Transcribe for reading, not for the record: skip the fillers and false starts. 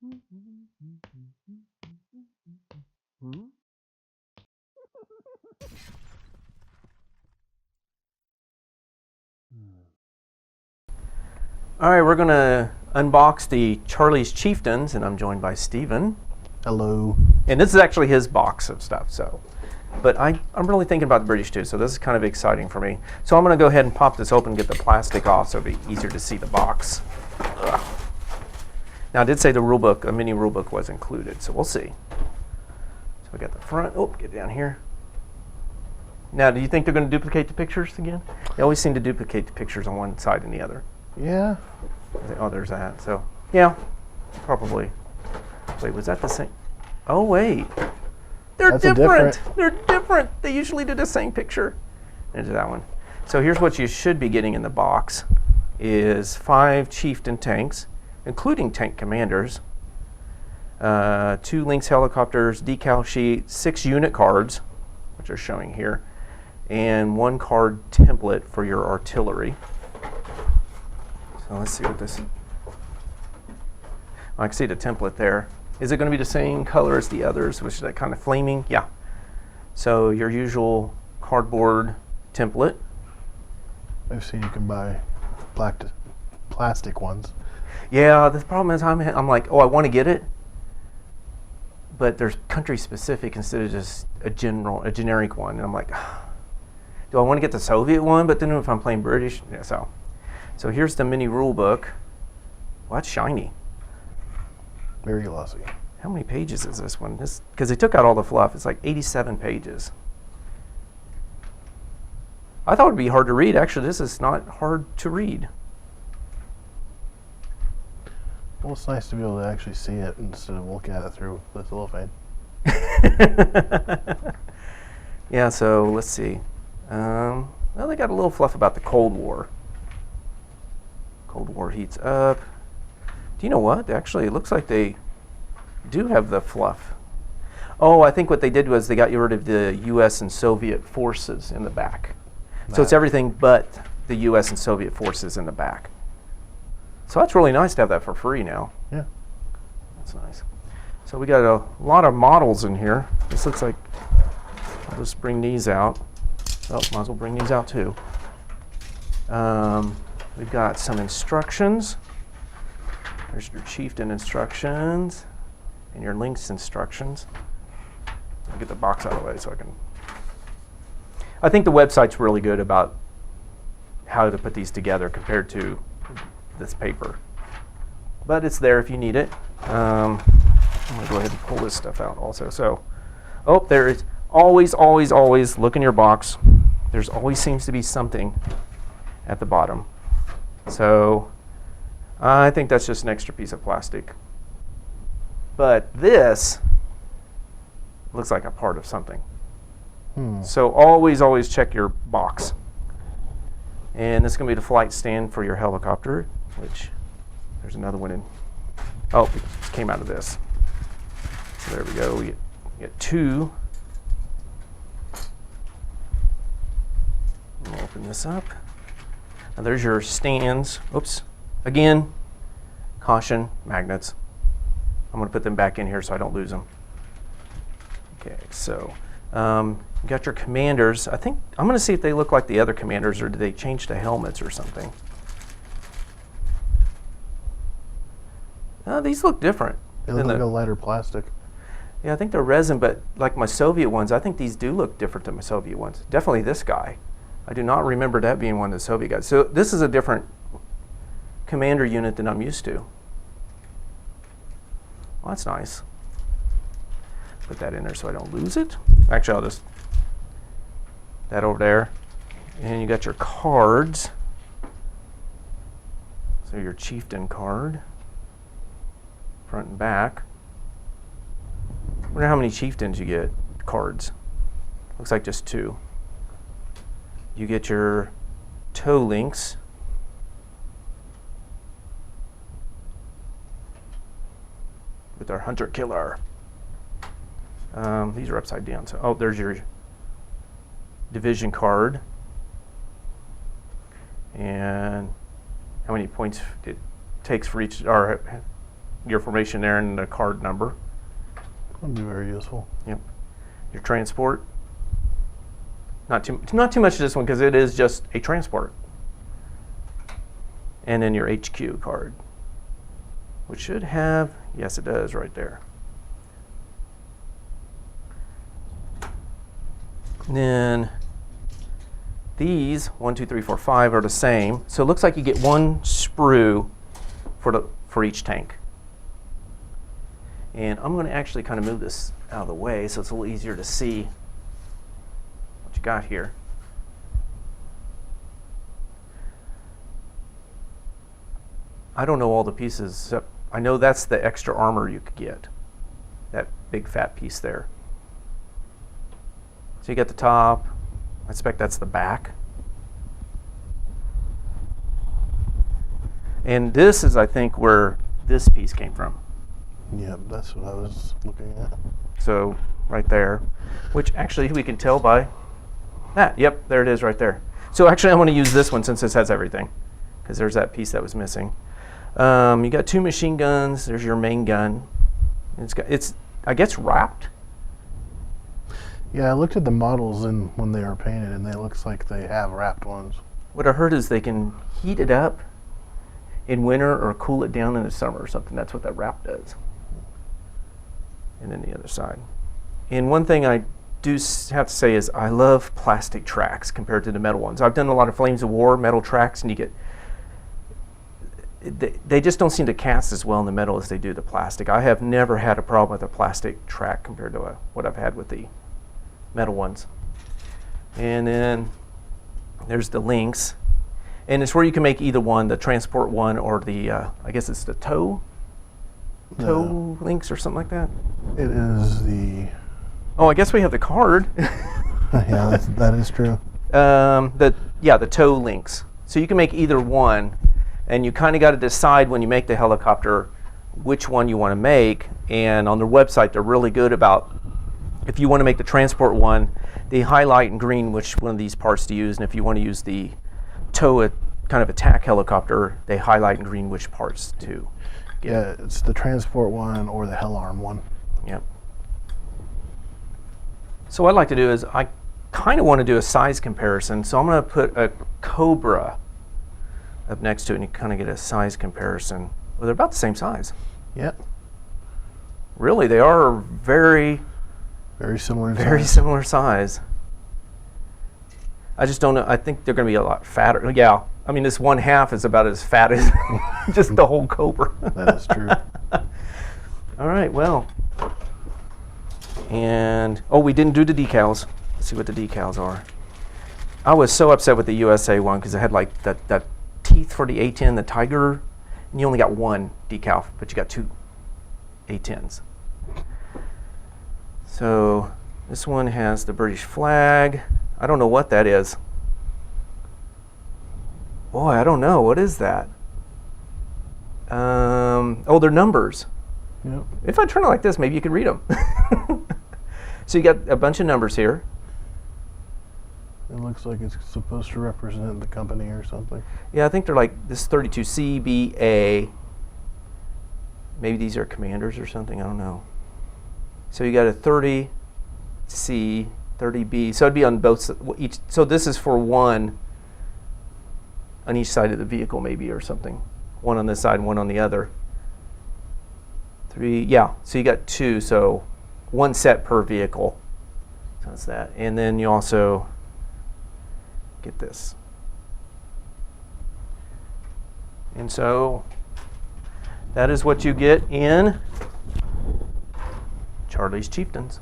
All right, we're going to unbox the Charlie's Chieftains, and I'm joined by Steven. Hello. And this is actually his box of stuff, but I'm really thinking about the British too, so this is kind of exciting for me. So I'm going to go ahead and pop this open and get the plastic off so it'll be easier to see the box. Ugh. Now, I did say the rulebook, a mini rulebook was included, so we'll see. So we got the front. Oh, get down here. Now, do you think they're going to duplicate the pictures again? They always seem to duplicate the pictures on one side and the other. Yeah. Oh, there's that. So, yeah, probably. Wait, was that the same? Oh, wait. They're different. They're different. They usually do the same picture. There's that one. So here's what you should be getting in the box is 5 Chieftain tanks, including tank commanders, 2 Lynx helicopters, decal sheet, 6 unit cards, which are showing here, and 1 card template for your artillery. So let's see what this. I can see the template there. Is it going to be the same color as the others, which is that kind of flaming? Yeah. So your usual cardboard template. I've seen you can buy plastic ones. Yeah, the problem is I'm like, oh, I want to get it, but there's country specific instead of just a generic one. And I'm like, do I want to get the Soviet one? But then if I'm playing British, yeah, so here's the mini rule book. Well, that's shiny. Very glossy. How many pages is this one? Because they took out all the fluff. It's like 87 pages. I thought it would be hard to read. Actually, this is not hard to read. Well, it's nice to be able to actually see it instead of looking at it through the cellophane. Yeah, so let's see. Well, they got a little fluff about the Cold War. Cold War heats up. Do you know what? Actually, it looks like they do have the fluff. Oh, I think what they did was they got rid of the U.S. and Soviet forces in the back. So it's everything but the U.S. and Soviet forces in the back. So that's really nice to have that for free now. Yeah. That's nice. So we got a lot of models in here. This looks like, I'll just bring these out. Oh, might as well bring these out too. We've got some instructions. There's your Chieftain instructions and your Lynx instructions. I'll get the box out of the way so I can. I think the website's really good about how to put these together compared to this paper. But it's there if you need it. I'm going to go ahead and pull this stuff out also. So, oh, there is always look in your box. There's always seems to be something at the bottom. So I think that's just an extra piece of plastic. But this looks like a part of something. So always check your box. And this is going to be the flight stand for your helicopter, which there's another one in. Oh, it just came out of this. So there we go. We get 2. We'll open this up. Now there's your stands. Oops. Again, caution, magnets. I'm going to put them back in here so I don't lose them. Okay, so you got your commanders. I think I'm going to see if they look like the other commanders or did they change the helmets or something. These look different. They look like a lighter plastic. Yeah, I think they're resin, but like my Soviet ones, I think these do look different than my Soviet ones. Definitely this guy. I do not remember that being one of the Soviet guys. So this is a different commander unit than I'm used to. Well, that's nice. Put that in there so I don't lose it. Actually, I'll just that over there. And you got your cards. So your Chieftain card, front and back. I wonder how many Chieftains you get cards. Looks like just 2. You get your toe links. With our hunter killer. These are upside down. So, oh, there's your division card. And how many points it takes for each, or your formation there and the card number. That'd be very useful. Yep. Your transport. Not too much of this one because it is just a transport. And then your HQ card, which should have, yes it does right there. And then these 1, 2, 3, 4, 5 are the same. So it looks like you get one sprue for each tank. And I'm going to actually kind of move this out of the way so it's a little easier to see what you got here. I don't know all the pieces. I know that's the extra armor you could get. That big fat piece there. So you got the top. I expect that's the back. And this is, I think, where this piece came from. Yep, that's what I was looking at. So right there, which actually we can tell by that. Yep, there it is right there. So actually I want to use this one since this has everything, because there's that piece that was missing. You got 2 machine guns. There's your main gun. It's I guess wrapped. Yeah, I looked at the models when they were painted, and it looks like they have wrapped ones. What I heard is they can heat it up in winter or cool it down in the summer or something. That's what that wrap does. And then the other side. And one thing I do have to say is I love plastic tracks compared to the metal ones. I've done a lot of Flames of War metal tracks, and you get they just don't seem to cast as well in the metal as they do the plastic. I have never had a problem with a plastic track compared to what I've had with the metal ones. And then there's the links, and it's where you can make either one, the transport one or the I guess it's the tow links or something like that. It is the. Oh, I guess we have the card. Yeah, that is true. The tow links. So you can make either one, and you kind of got to decide when you make the helicopter which one you want to make. And on their website, they're really good about, if you want to make the transport one, they highlight in green which one of these parts to use, and if you want to use the tow kind of attack helicopter, they highlight in green which parts to get. Yeah, it's the transport one or the Hellarm one. Yep. So what I'd like to do is I kind of want to do a size comparison, so I'm going to put a Cobra up next to it, and you kind of get a size comparison. Well, they're about the same size. Yep. Really, they are very similar size. I just don't know. I think they're going to be a lot fatter. Yeah, I mean, this 1/2 is about as fat as just the whole Cobra. That is true. All right, well. And, oh, we didn't do the decals. Let's see what the decals are. I was so upset with the USA one because it had like that teeth for the A10, the Tiger, and you only got one decal, but you got 2 A10s. So this one has the British flag. I don't know what that is. Boy, I don't know. What is that? Oh, they're numbers. Yep. If I turn it like this, maybe you could read them. So you got a bunch of numbers here. It looks like it's supposed to represent the company or something. Yeah, I think they're like this 32C, B, A. Maybe these are commanders or something. I don't know. So you got a 30C, 30B. So it'd be on both each. So this is for one on each side of the vehicle, maybe, or something. One on this side, one on the other. 3, yeah. So you got 2. So one set per vehicle. So that's that. And then you also get this. And so that is what you get in Charlie's Chieftains.